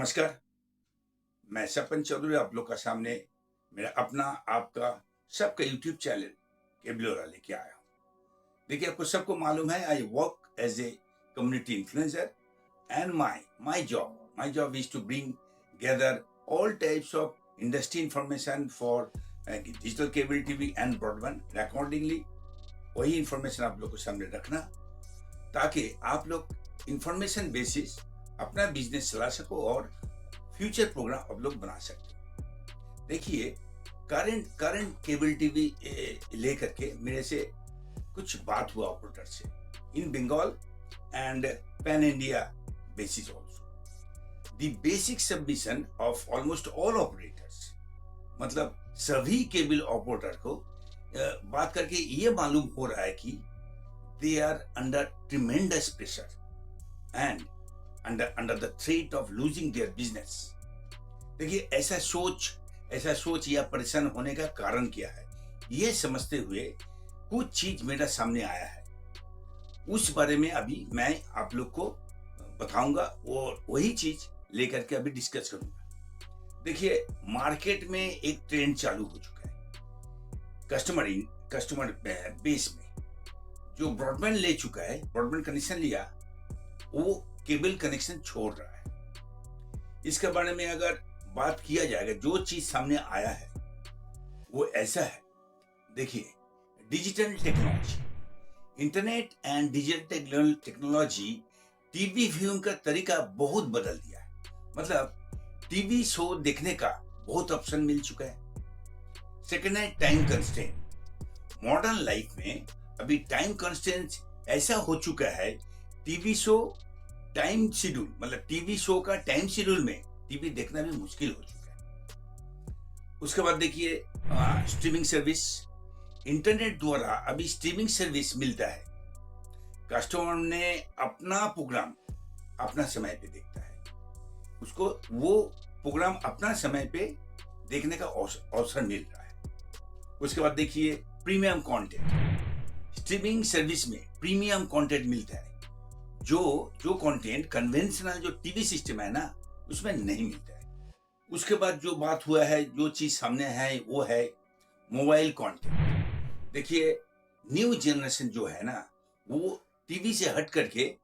नमस्कार। मैं सपन चौधरी आप लोग का सामने मेरा अपना आपका सबका यूट्यूब चैनल केबलोरा लेके आया हूँ। देखिए, आपको सबको मालूम है I work as a community influencer and my job is to bring gather all types of industry information for digital cable TV and broadband. Accordingly वही इंफॉर्मेशन आप लोग को सामने रखना ताकि आप लोग इंफॉर्मेशन बेसिस अपना बिजनेस चला सको और फ्यूचर प्रोग्राम आप लोग बना सकते हो। देखिए, करंट केबल टीवी लेकर के मेरे से कुछ बात हुआ ऑपरेटर से in Bengal and pan India basis also the basic submission of almost all operators, मतलब सभी केबल ऑपरेटर को बात करके ये मालूम हो रहा है कि they are under tremendous pressure and under the threat of losing their business। देखिए, ऐसा सोच या परेशान होने का कारण क्या है, ये समझते हुए कुछ चीज मेरा सामने आया है। उस बारे में अभी मैं आप लोग को बताऊंगा और वही चीज लेकर के अभी डिस्कस करूंगा। देखिए, मार्केट में एक ट्रेंड चालू हो चुका है। कस्टमर बेस में जो ब्रॉडबैंड ले चुका है, ब्रॉडबैंड कनेक्शन लिया, वो केबल कनेक्शन छोड़ रहा है। इसके बारे में अगर बात किया जाएगा, जो चीज सामने आया है वो ऐसा है। देखिए, digital technology, internet and digital technology TV viewing का तरीका बहुत बदल दिया है। मतलब टीवी शो देखने का बहुत ऑप्शन मिल चुका है। सेकेंड है टाइम कंस्ट्रेंट। मॉडर्न लाइफ में अभी टाइम कंस्ट्रेंट ऐसा हो चुका है, टीवी शो टाइम शेड्यूल, मतलब टीवी शो का टाइम शेड्यूल में टीवी देखना भी मुश्किल हो चुका है। उसके बाद देखिए, स्ट्रीमिंग सर्विस, इंटरनेट द्वारा अभी स्ट्रीमिंग सर्विस मिलता है। कस्टमर ने अपना प्रोग्राम अपना समय पे देखता है, उसको वो प्रोग्राम अपना समय पे देखने का अवसर मिल रहा है। उसके बाद देखिए, प्रीमियम कंटेंट। स्ट्रीमिंग सर्विस में प्रीमियम कंटेंट मिलता है, जो कंटेंट कन्वेंशनल जो टीवी सिस्टम है ना, उसमें नहीं मिलता है। उसके बाद जो बात हुआ है, जो चीज सामने है, वो है मोबाइल कंटेंट। देखिए, न्यू जनरेशन जो है ना, वो टीवी से हट करके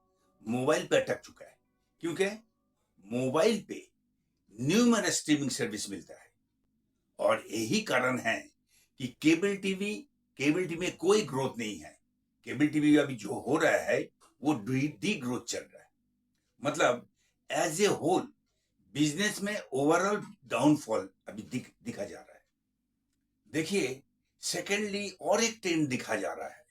मोबाइल पे अटक चुका है, क्योंकि मोबाइल पे न्यूमरस स्ट्रीमिंग सर्विस मिलता है। और यही कारण है कि केबल टीवी में कोई ग्रोथ नहीं है। केबल टीवी अभी जो हो रहा है वो डी ग्रोथ चल रहा है। मतलब एज ए होल बिजनेस में ओवरऑल डाउनफॉल अभी दिखा जा रहा है। देखिए, सेकेंडली और एक ट्रेंड दिखा जा रहा है,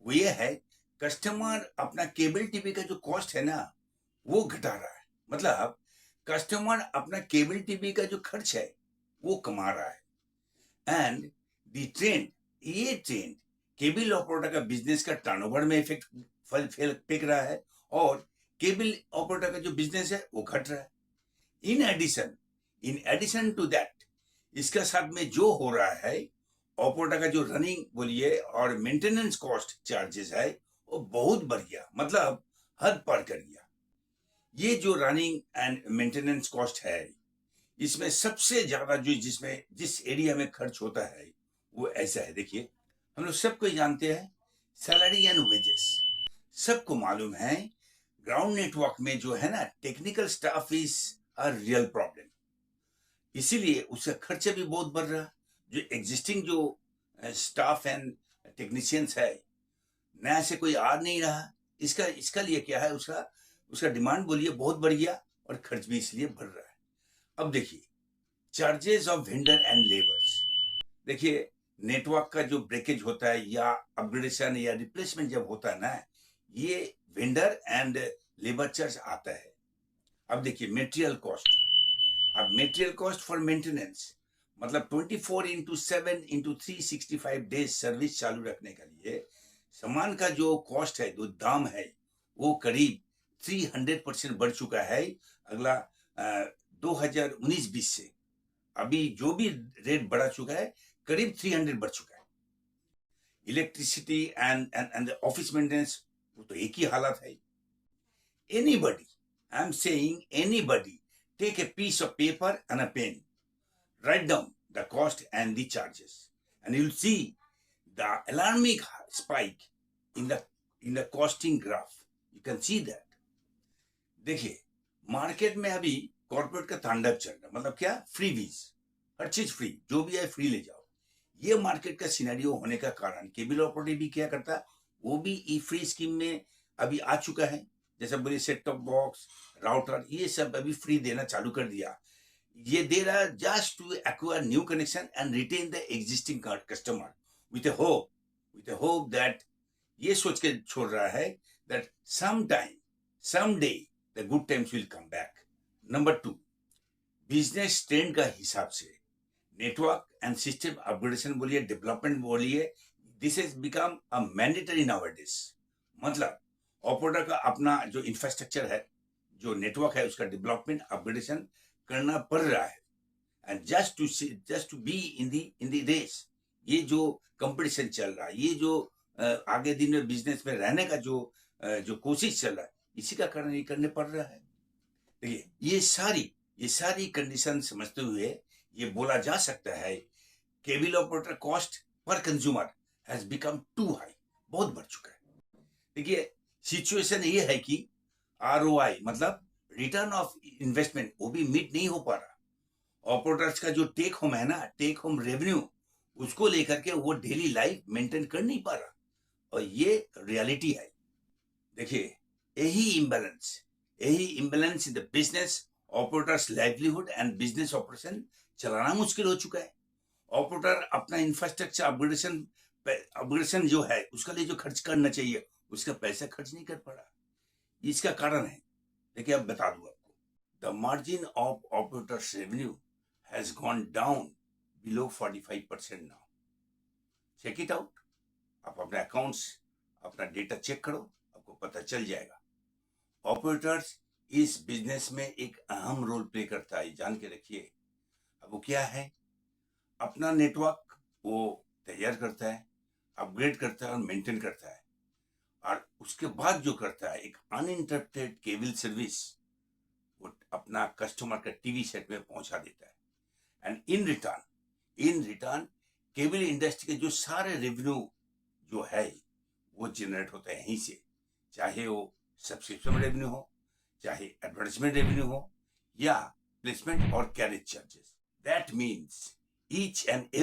वो ये है कस्टमर अपना केबल टीवी का जो कॉस्ट है ना, वो घटा रहा है। मतलब कस्टमर अपना केबल टीवी का जो खर्च है वो कमा रहा है। एंड ये ट्रेंड केबल ऑपरेटर का बिजनेस का टर्नओवर में इफेक्ट फेंक रहा है और केबल ऑपरेटर का जो बिजनेस है वो घट रहा है। इन एडिशन टू दैट, इसका साथ में जो हो रहा है, ऑपरेटर का जो रनिंग बोलिए और मेंटेनेंस कॉस्ट चार्जेस है वो बहुत बढ़ गया, मतलब हद पार कर गया। ये जो रनिंग एंड मेंटेनेंस कॉस्ट है, इसमें सबसे ज्यादा जिस एरिया में खर्च होता है वो ऐसा है। देखिए, हम लोग सबको जानते हैं, सैलरी एंड वेजेस। सबको मालूम है, ग्राउंड नेटवर्क में जो है ना, technical staff is a real problem. इसीलिए उसका खर्चा भी बहुत बढ़ रहा। जो एग्जिस्टिंग जो स्टाफ एंड टेक्नीशियंस है, नया से कोई आ नहीं रहा। इसका लिए क्या है, उसका डिमांड बोलिए बहुत बढ़ गया और खर्च भी इसलिए बढ़ रहा है। अब देखिए, charges of vendor and labours. देखिए, नेटवर्क का जो ब्रेकेज होता है या अपग्रेडेशन या रिप्लेसमेंट जब होता है ना, ये वेंडर एंड लेबर चार्ज आता है। अब देखिए, मेटेरियल कॉस्ट फॉर मेंटेनेंस, मतलब 24/7/365 डेज सर्विस चालू रखने के लिए सामान का जो कॉस्ट है, जो दाम है, वो करीब 300% बढ़ चुका है। अगला 2019-20 से अभी जो भी रेट बढ़ा चुका है, करीब 300 बढ़ चुका है। इलेक्ट्रिसिटी एंड ऑफिस मेंटेनेंस, वो तो एक ही हालत है। Anybody, I am saying anybody take a piece of paper and a pen, write down the cost and the charges, and you'll see the alarming spike in the costing graph. You can see that. देखिए, market में अभी corporate का तांडव चल रहा है, मतलब क्या, फ्रीबीज, हर चीज फ्री, जो भी है फ्री ले जाओ। ये मार्केट का सिनेरियो होने का कारण केबल ऑपरेटर भी क्या करता है, वो भी ई फ्री स्कीम में अभी आ चुका है। जैसे बोले सेट टॉप बॉक्स, राउटर, ये सब अभी फ्री देना चालू कर दिया। ये दे रहा है just to acquire new connection and retain the existing customer with a hope that, ये सोच के छोड़ रहा है that some time, some day the good times will come back. Number 2, business trend का हिसाब से नेटवर्क एंड सिस्टम अपग्रेडेशन बोलिए, डेवलपमेंट बोलिए, this has become a mandatory nowadays. मतलब ऑपरेटर का अपना जो इंफ्रास्ट्रक्चर है, जो नेटवर्क है, उसका डेवलपमेंट अपग्रेडेशन करना पड़ रहा है। And just to be in the race, ये जो कंपटीशन चल रहा है, ये जो आगे दिन में बिजनेस में रहने का जो कोशिश चल रहा है, इसी का कारण ये करने पड़ रहा है। देखिए, ये सारी कंडीशन समझते हुए ये बोला जा सकता है केबल ऑपरेटर कॉस्ट पर consumer has become too high, बहुत बढ़ चुका है। देखिए, सिचुएशन ये है कि आरओआई मतलब रिटर्न ऑफ इन्वेस्टमेंट, वो भी मीट नहीं हो पा रहा। ऑपरेटर्स का जो टेक होम है ना, टेक होम रेवेन्यू, उसको लेकर के वो डेली लाइफ मेंटेन कर नहीं पा रहा, और ये रियलिटी है। देखिए, यही imbalance in the business operators livelihood and business operation चलाना मुश्किल हो चुका है। ऑपरेटर अपना इंफ्रास्ट्रक्चर अपग्रेडेशन जो है, उसका लिए जो खर्च करना चाहिए, उसका पैसा खर्च नहीं कर पा रहा। इसका कारण है, देखिए अब बता दूं आपको, the margin of operators revenue has gone down below 45% now. Check it out, आप अपने अकाउंट्स, अपना डेटा चेक करो, आपको पता चल जाएगा। ऑपरेटर्स इस बिजनेस में एक अहम रोल प्ले करता है, जान के रखिए। अब वो क्या है, अपना नेटवर्क वो तैयार करता है, अपग्रेड करता है और मेंटेन करता है, और उसके बाद जो करता है, एक अनइंटरप्टेड केबल सर्विस वो अपना कस्टमर का टीवी सेट में पहुंचा देता है। And in return cable industry के जो सारे रेवेन्यू जो है वो जनरेट होता है यहीं से, चाहे वो सब्सक्रिप्शन रेवेन्यू हो, चाहे एडवर्टाइजमेंट रेवेन्यू हो, या प्लेसमेंट और carriage charges. That means each and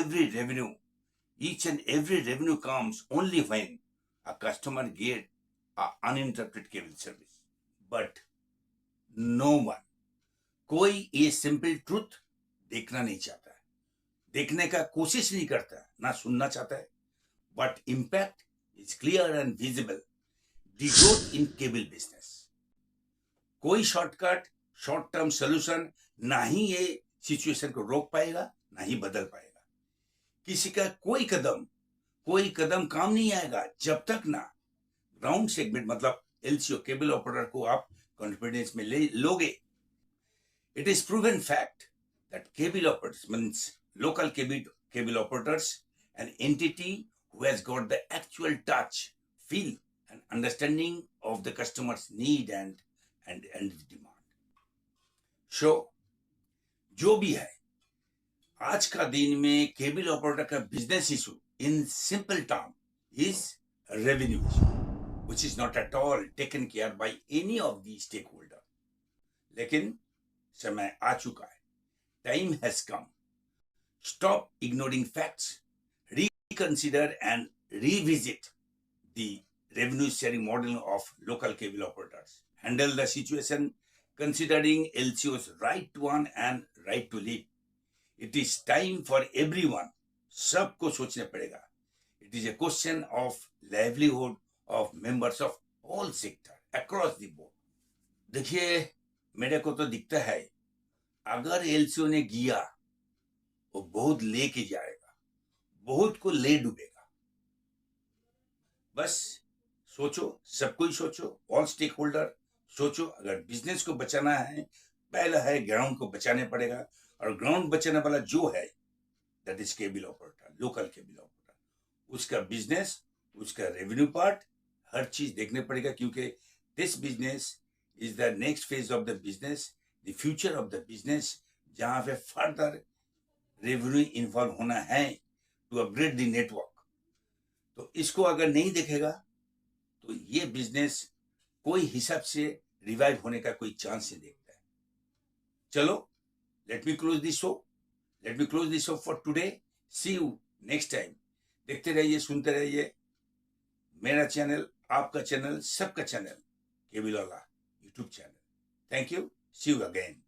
every revenue comes only when a customer get a uninterrupted cable service. But no one, कोई ये सिंपल ट्रूथ देखना नहीं चाहता है, देखने का कोशिश नहीं करता है, ना सुनना चाहता है। But impact is clear and visible, the growth in cable business. कोई शॉर्टकट, शॉर्ट टर्म सोल्यूशन ना ही ये सिचुएशन को रोक पाएगा, ना ही बदल पाएगा। किसी का कोई कदम काम नहीं आएगा जब तक ना ग्राउंड सेगमेंट मतलब एलसीओ केबल ऑपरेटर को आप कॉन्फिडेंस में ले लोगे। It is proven fact that cable operators means local cable operators, an entity who has got the actual touch, feel and understanding of the customer's need and demand. So जो भी है, आज का दिन में केबल ऑपरेटर का business issue in simple term is revenue issue, which is not at all taken care by any of the stake holder. लेकिन समय आ चुका है, time has come. Stop ignoring facts, reconsider and revisit the revenue sharing model of local cable operators. Handle the situation considering LCO's right to earn and right to live. It is time for everyone. सबको सोचना पड़ेगा. It is a question of livelihood of members of all sector across the board. देखिए, मेरे को तो दिखता है अगर एलसीओ ने किया वो बहुत लेके जाएगा, बहुत को ले डूबेगा। बस सोचो, सबको ही सोचो, ऑल स्टेक होल्डर सोचो। अगर बिजनेस को बचाना है, पहला है ग्राउंड को बचाने पड़ेगा, और ग्राउंड बचाने वाला जो है that is cable operator, local cable operator. उसका बिजनेस, उसका रेवेन्यू पार्ट, हर चीज देखने पड़ेगा, क्योंकि this business is the next phase of the business the future of the business, जहां पे फर्दर रेवेन्यू इन्वॉल्व होना है टू अपग्रेड द नेटवर्क। तो इसको अगर नहीं देखेगा तो ये बिजनेस कोई हिसाब से रिवाइव होने का कोई चांस नहीं देखता है। चलो, let me close this show for today. See you next time. देखते रहिए, सुनते रहिए मेरा चैनल, आपका चैनल, सबका चैनल, केबील वाला YouTube channel. Thank you, see you again.